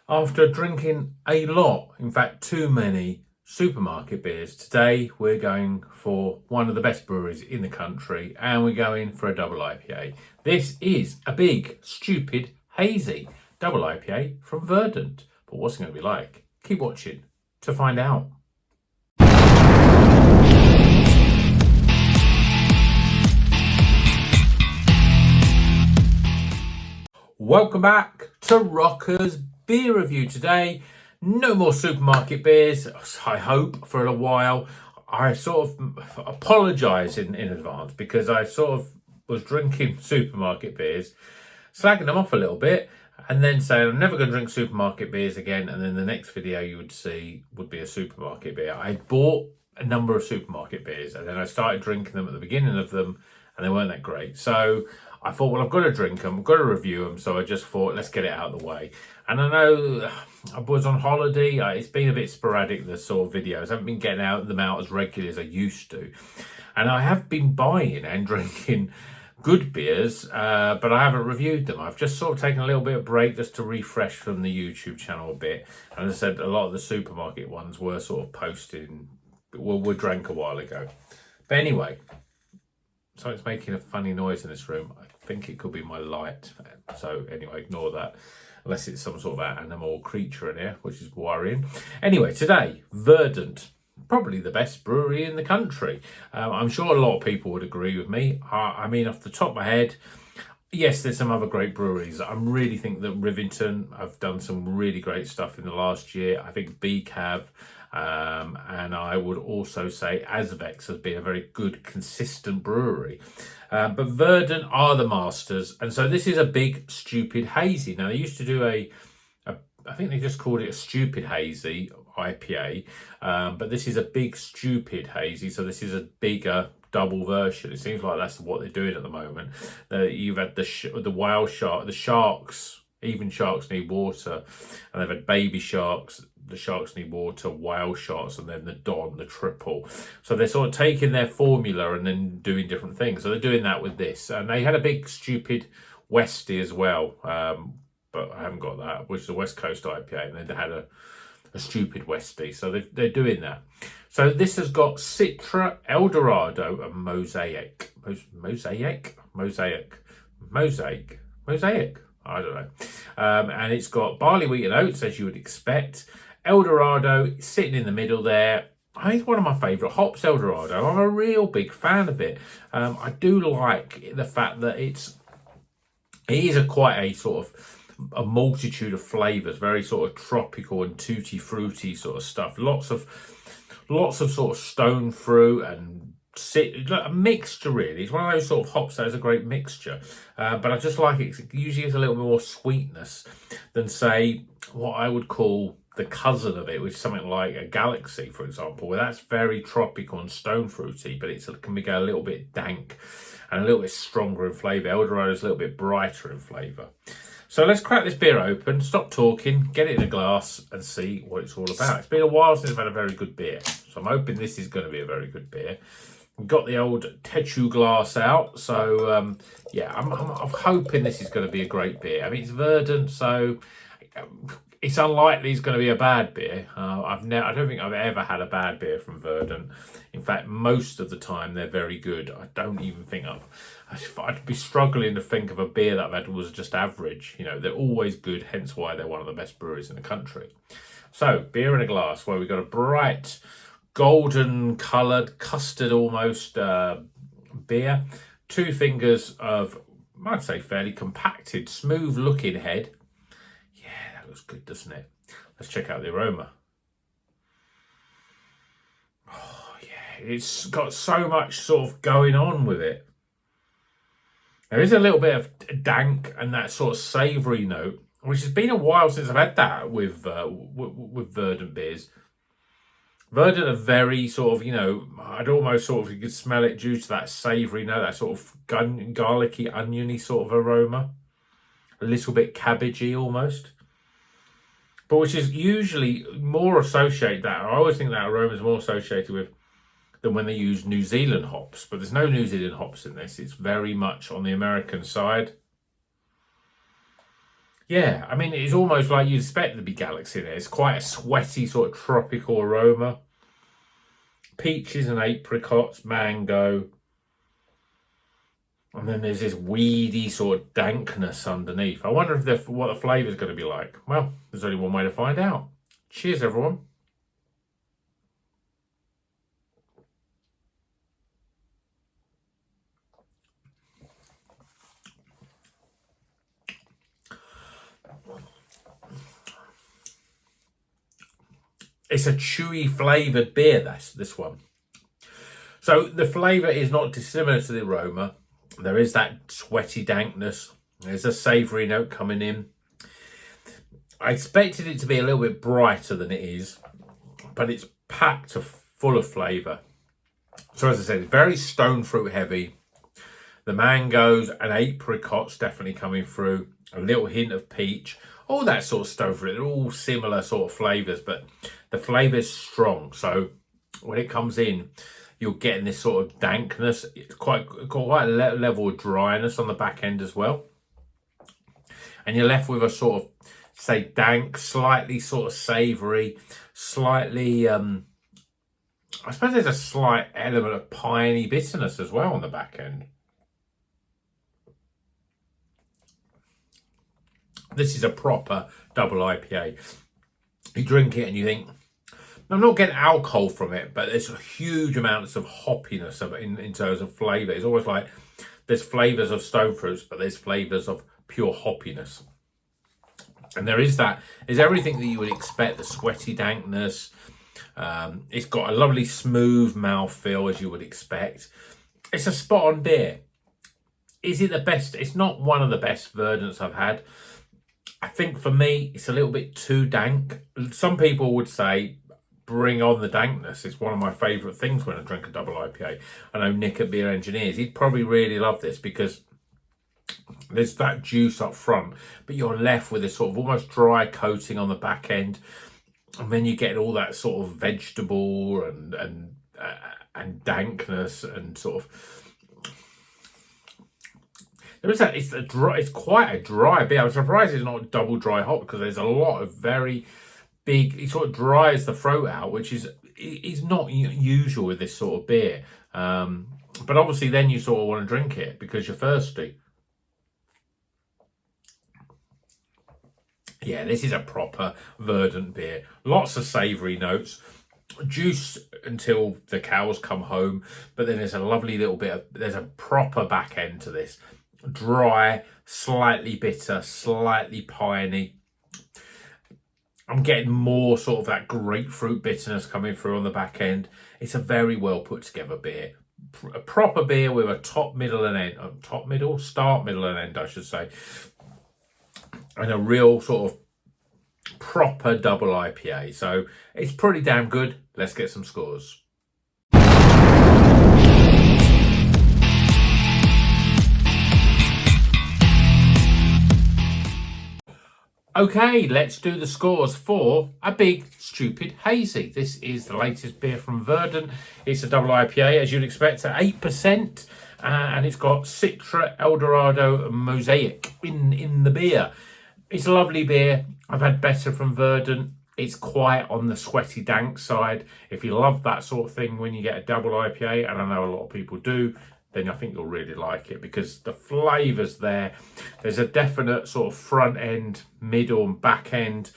After drinking a lot, in fact, too many supermarket beers, today we're going for one of the best breweries in the country and we're going for a double IPA. This is a big, stupid, hazy double IPA from Verdant. But what's it going to be like? Keep watching to find out. Welcome back to Rocker's Beer Review. Today, no more supermarket beers, I hope, for a while. I sort of apologise in advance because I sort of was drinking supermarket beers, slagging them off a little bit, and then saying I'm never going to drink supermarket beers again. And then the next video you would see would be a supermarket beer. I bought a number of supermarket beers and then I started drinking them at the beginning of them and they weren't that great. So I thought, well, I've got to drink them, I've got to review them. So I just thought, let's get it out of the way. And I know I was on holiday. It's been a bit sporadic, the sort of videos. I haven't been getting them out as regularly as I used to. And I have been buying and drinking good beers, but I haven't reviewed them. I've just sort of taken a little bit of break just to refresh from the YouTube channel a bit. And as I said, a lot of the supermarket ones were sort of posted, were drank a while ago. But anyway, something's making a funny noise in this room. I think it could be my light. So anyway, ignore that. Unless it's some sort of animal creature in here, which is worrying. Anyway, today, Verdant. Probably the best brewery in the country. I'm sure a lot of people would agree with me. I mean, off the top of my head, yes, there's some other great breweries. I really think that Rivington have done some really great stuff in the last year. I think Beak have. And I would also say Azvex has been a very good, consistent brewery. But Verdant are the masters. And so this is a big, stupid hazy. Now, they used to do I think they just called it a stupid hazy IPA. But this is a big, stupid hazy. So this is a bigger double version. It seems like that's what they're doing at the moment. You've had the whale shark, the sharks. Even sharks need water, and they've had baby sharks. The sharks need water, whale sharks, and then the Don, the triple. So they're sort of taking their formula and then doing different things. So they're doing that with this. And they had a big stupid Westie as well, but I haven't got that, which is a West Coast IPA, and they had a stupid Westie. So they're doing that. So this has got Citra, Eldorado, and Mosaic. Mosaic. I don't know. And it's got barley, wheat, and oats, as you would expect. Eldorado sitting in the middle there. I think it's one of my favourite hops, Eldorado. I'm a real big fan of it. I do like the fact that it is quite a sort of a multitude of flavours, very sort of tropical and tutti fruity sort of stuff. Lots of sort of stone fruit and a mixture, really. It's one of those sort of hops that is a great mixture, but I just like it. It usually has a little bit more sweetness than, say, what I would call the cousin of it, which is something like a Galaxy, for example, where that's very tropical and stone fruity, but it can go a little bit dank and a little bit stronger in flavour. Eldorado is a little bit brighter in flavour. So let's crack this beer open, stop talking, get it in a glass and see what it's all about. It's been a while since I've had a very good beer, so I'm hoping this is going to be a very good beer. We've got the old Techu glass out, so yeah, I'm hoping this is going to be a great beer. I mean, it's Verdant, so it's unlikely it's going to be a bad beer. I don't think I've ever had a bad beer from Verdant. In fact, most of the time they're very good. I don't even think I'd be struggling to think of a beer that I've had was just average. You know, they're always good, hence why they're one of the best breweries in the country. So, beer in a glass, where we've got a bright, golden coloured, custard almost beer. 2 fingers of, I'd say, fairly compacted, smooth looking head. Yeah, that looks good, doesn't it? Let's check out the aroma. Oh, yeah, it's got so much sort of going on with it. There is a little bit of dank and that sort of savoury note, which has been a while since I've had that with Verdant beers. Verdant are very sort of, you know, I'd almost sort of, you could smell it due to that savoury note, that sort of garlicky, oniony sort of aroma. A little bit cabbagey almost. But which is usually more associated, I always think that aroma is more associated with than when they use New Zealand hops. But there's no New Zealand hops in this. It's very much on the American side. Yeah, I mean, it's almost like you'd expect there to be Galaxy in it. It's quite a sweaty sort of tropical aroma. Peaches and apricots, mango. And then there's this weedy sort of dankness underneath. I wonder if what the flavour is going to be like. Well, there's only one way to find out. Cheers, everyone. It's a chewy flavoured beer, that's this one. So the flavour is not dissimilar to the aroma. There is that sweaty dankness. There's a savoury note coming in. I expected it to be a little bit brighter than it is, but it's packed full of flavour. So as I said, very stone fruit heavy. The mangoes and apricots definitely coming through. A little hint of peach. All that sort of stone fruit. They're all similar sort of flavours, but the flavour is strong. So when it comes in, you're getting this sort of dankness. It's quite a level of dryness on the back end as well. And you're left with a sort of, say, dank, slightly sort of savoury, slightly, I suppose there's a slight element of piney bitterness as well on the back end. This is a proper double IPA. You drink it and you think, I'm not getting alcohol from it, but there's huge amounts of hoppiness in terms of flavour. It's almost like there's flavours of stone fruits, but there's flavours of pure hoppiness. And there's everything that you would expect, the sweaty dankness. It's got a lovely smooth mouthfeel, as you would expect. It's a spot on beer. Is it the best? It's not one of the best Verdants I've had. I think for me, it's a little bit too dank. Some people would say, bring on the dankness. It's one of my favourite things when I drink a double IPA. I know Nick at Beer Engineers, he'd probably really love this because there's that juice up front, but you're left with this sort of almost dry coating on the back end. And then you get all that sort of vegetable and dankness and sort of... It's quite a dry beer. I'm surprised it's not double dry hop because there's a lot of very big. It sort of dries the throat out, which is not usual with this sort of beer. But obviously, then you sort of want to drink it because you're thirsty. Yeah, this is a proper Verdant beer. Lots of savoury notes. Juice until the cows come home, but then there's a lovely little there's a proper back end to this. Dry, slightly bitter, slightly piney. I'm getting more sort of that grapefruit bitterness coming through on the back end. It's a very well put together beer. A proper beer with a start, middle and end, I should say. And a real sort of proper double IPA. So it's pretty damn good. Let's get some scores. Okay, let's do the scores for a Big Stupid Hazy. This is the latest beer from Verdant. It's a double IPA, as you'd expect, at 8%. And it's got Citra, Eldorado, and Mosaic in the beer. It's a lovely beer. I've had better from Verdant. It's quite on the sweaty dank side. If you love that sort of thing when you get a double IPA, and I know a lot of people do, then I think you'll really like it because the flavour's there. There's a definite sort of front end, middle and back end.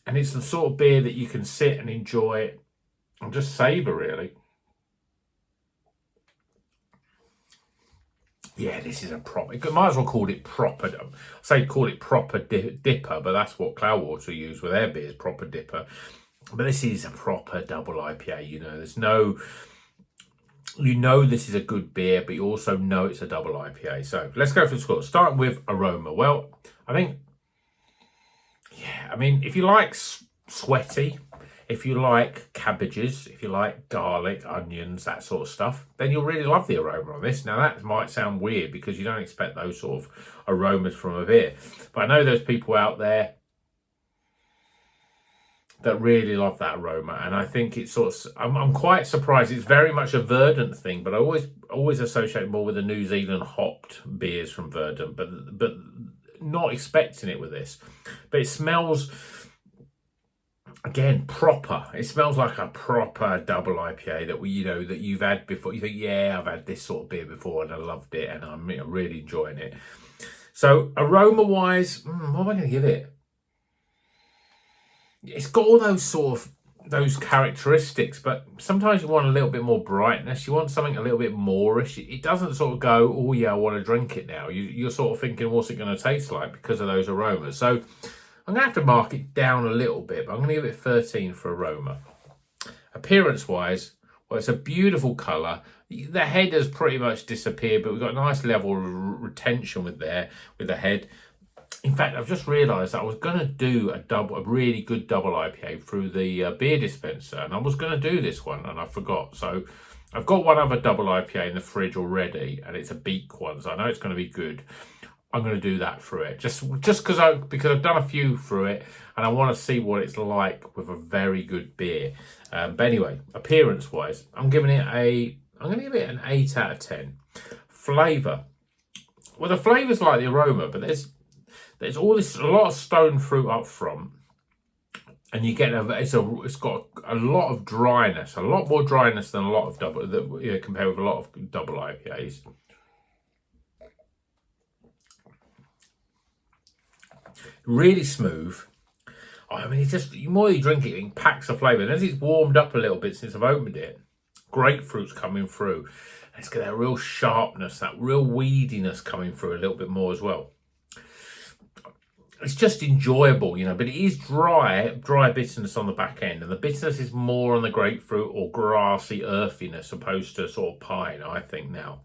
And it's the sort of beer that you can sit and enjoy and just savour, really. Yeah, this is a proper... You might as well call it proper... call it proper DIPA, but that's what Cloudwater use with their beers, proper DIPA. But this is a proper double IPA, you know. There's no... You know this is a good beer, but you also know it's a double IPA. So let's go for the score. Starting with aroma. Well, I think... Yeah, I mean, if you like sweaty... If you like cabbages, if you like garlic, onions, that sort of stuff, then you'll really love the aroma on this. Now, that might sound weird because you don't expect those sort of aromas from a beer. But I know there's people out there that really love that aroma. And I think it's sort of... I'm quite surprised. It's very much a Verdant thing, but I always associate more with the New Zealand hopped beers from Verdant. But not expecting it with this. But it smells, again, proper. It smells like a proper double IPA that that you've had before. You think, yeah, I've had this sort of beer before and I loved it and I'm really enjoying it. So aroma wise, what am I going to give it? It's got all those characteristics, but sometimes you want a little bit more brightness. You want something a little bit moreish. It doesn't sort of go, oh yeah, I want to drink it now. You're sort of thinking, what's it going to taste like because of those aromas? So I'm going to have to mark it down a little bit, but I'm going to give it 13 for aroma. Appearance-wise, well, it's a beautiful colour. The head has pretty much disappeared, but we've got a nice level of retention with the head. In fact, I've just realised that I was going to do a really good double IPA through the beer dispenser, and I was going to do this one, and I forgot. So I've got one other double IPA in the fridge already, and it's a Beak one, so I know it's going to be good. I'm going to do that through it, just because I've done a few through it, and I want to see what it's like with a very good beer. But anyway, appearance-wise, I'm going to give it an 8 out of 10. Flavour. Well, the flavour's like the aroma, but there's a lot of stone fruit up front, and you get it's got a lot of dryness, a lot more dryness than a lot of compared with a lot of double IPAs. Really smooth. I mean, the more you drink it, it packs of flavour. And as it's warmed up a little bit since I've opened it, grapefruit's coming through. And it's got that real sharpness, that real weediness coming through a little bit more as well. It's just enjoyable, but it is dry bitterness on the back end. And the bitterness is more on the grapefruit or grassy earthiness opposed to sort of pine, I think now.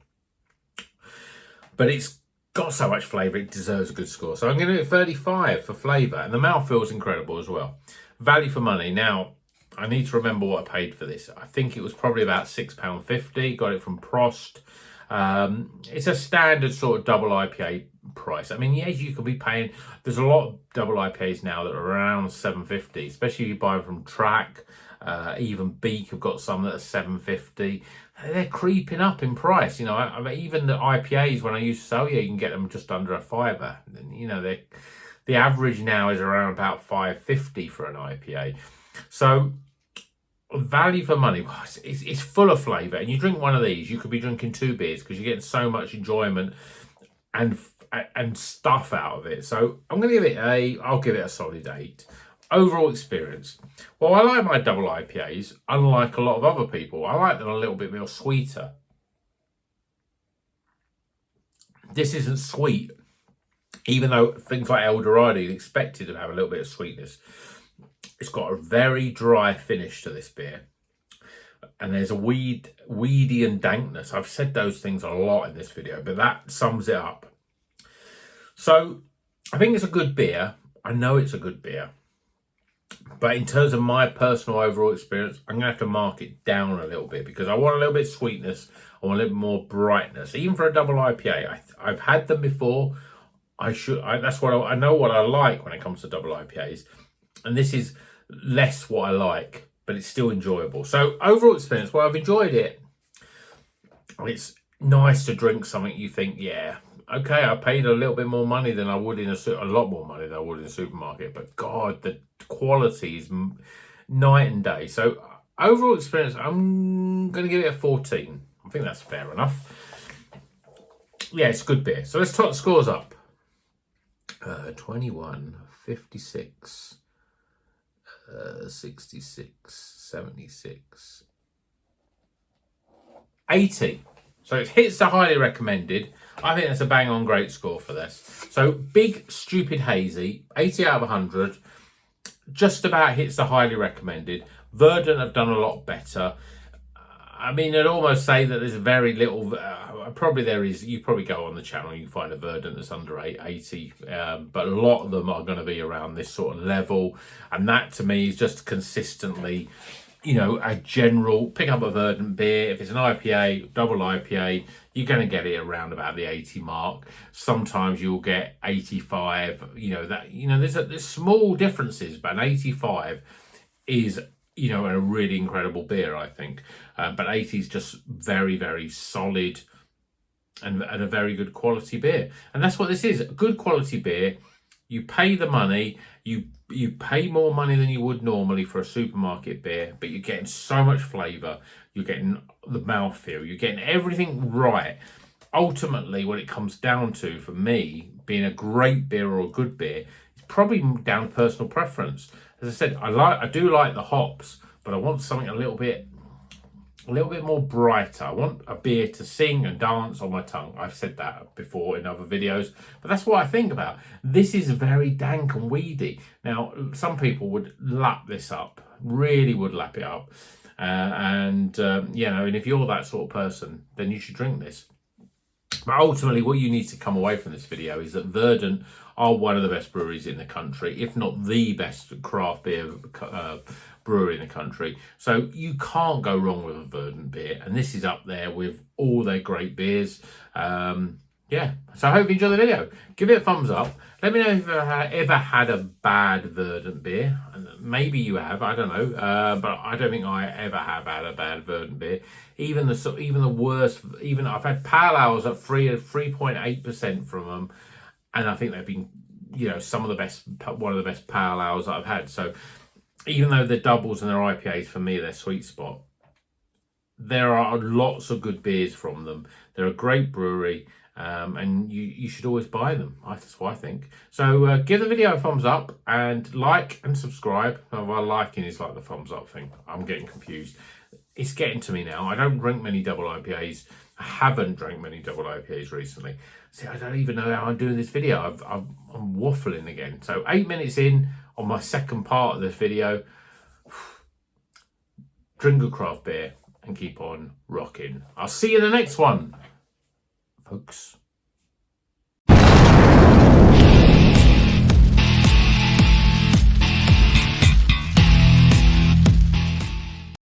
But it's got so much flavour, it deserves a good score. So I'm going to give it 35 for flavour. And the mouthfeel is incredible as well. Value for money. Now, I need to remember what I paid for this. I think it was probably about £6.50. Got it from Prost. It's a standard sort of double IPA price. I mean, yes, you could be paying. There's a lot of double IPAs now that are around £7.50, especially if you buy them from Track. Even Beak have got some that are £7.50. They're creeping up in price. I mean, even the IPAs, when I used to sell, you can get them just under a fiver. The average now is around about £5.50 for an IPA. So value for money. It's full of flavour, and you drink one of these, you could be drinking 2 beers because you're getting so much enjoyment and stuff out of it. So I'm going to give it I'll give it a solid 8. Overall experience. Well, I like my double IPAs, unlike a lot of other people. I like them a little bit more sweeter. This isn't sweet, even though things like El Dorado you'd expect it to have a little bit of sweetness. It's got a very dry finish to this beer. And there's a weedy and dankness. I've said those things a lot in this video, but that sums it up. So I think it's a good beer. I know it's a good beer. But in terms of my personal overall experience, I'm going to have to mark it down a little bit because I want a little bit of sweetness. I want a little more brightness. Even for a double IPA, I've had them before. That's what I know what I like when it comes to double IPAs. And this is less what I like, but it's still enjoyable. So overall experience, well, I've enjoyed it. It's nice to drink something you think, yeah, okay, I paid a little bit more money than I would a lot more money than I would in a supermarket, but God, the quality is night and day. So overall experience, I'm going to give it a 14. I think that's fair enough. Yeah, it's a good beer. So let's top the scores up. 21, 56, 66, 76, 80. So it hits the highly recommended. I think that's a bang on great score for this. So Big Stupid Hazy, 80 out of 100. Just about hits the highly recommended. Verdant have done a lot better. I mean, I'd almost say that there's very little. Probably there is. You probably go on the channel, you can find a Verdant that's under 80, but a lot of them are going to be around this sort of level, and that to me is just consistently, a general pick up a Verdant beer. If it's an IPA, double IPA, you're going to get it around about the 80 mark. Sometimes you'll get 85. There's small differences, but an 85 is a really incredible beer, I think. But 80 is just very, very solid and a very good quality beer. And that's what this is, good quality beer. You pay the money, you pay more money than you would normally for a supermarket beer, but you're getting so much flavour, you're getting the mouthfeel, you're getting everything right. Ultimately, what it comes down to, for me, being a great beer or a good beer, is probably down to personal preference. As I said, I do like the hops, but I want something a little bit more brighter. I want a beer to sing and dance on my tongue. I've said that before in other videos, but that's what I think about. This is very dank and weedy. Now, some people would lap this up, really would lap it up. And if you're that sort of person, then you should drink this. But ultimately, what you need to come away from this video is that Verdant are one of the best breweries in the country, if not the best craft beer brewery in the country. So you can't go wrong with a Verdant beer, and this is up there with all their great beers. So I hope you enjoy the video. Give it a thumbs up. Let me know if you've ever had a bad Verdant beer. Maybe you have, I don't know. But I don't think I ever have had a bad Verdant beer. Even the worst, even I've had pale ales at 3.8% from them, and I think they've been, some of the best, one of the best pale ales that I've had. So even though the doubles and their IPAs, for me, they're sweet spot, there are lots of good beers from them. They're a great brewery, and you should always buy them. That's what I think. So give the video a thumbs up and like and subscribe. Well, liking is like the thumbs up thing. I'm getting confused. It's getting to me now. I don't drink many double IPAs. I haven't drank many double IPAs recently. See, I don't even know how I'm doing this video. I'm waffling again. So 8 minutes in on my second part of this video. Drink a craft beer and keep on rocking. I'll see you in the next one, folks.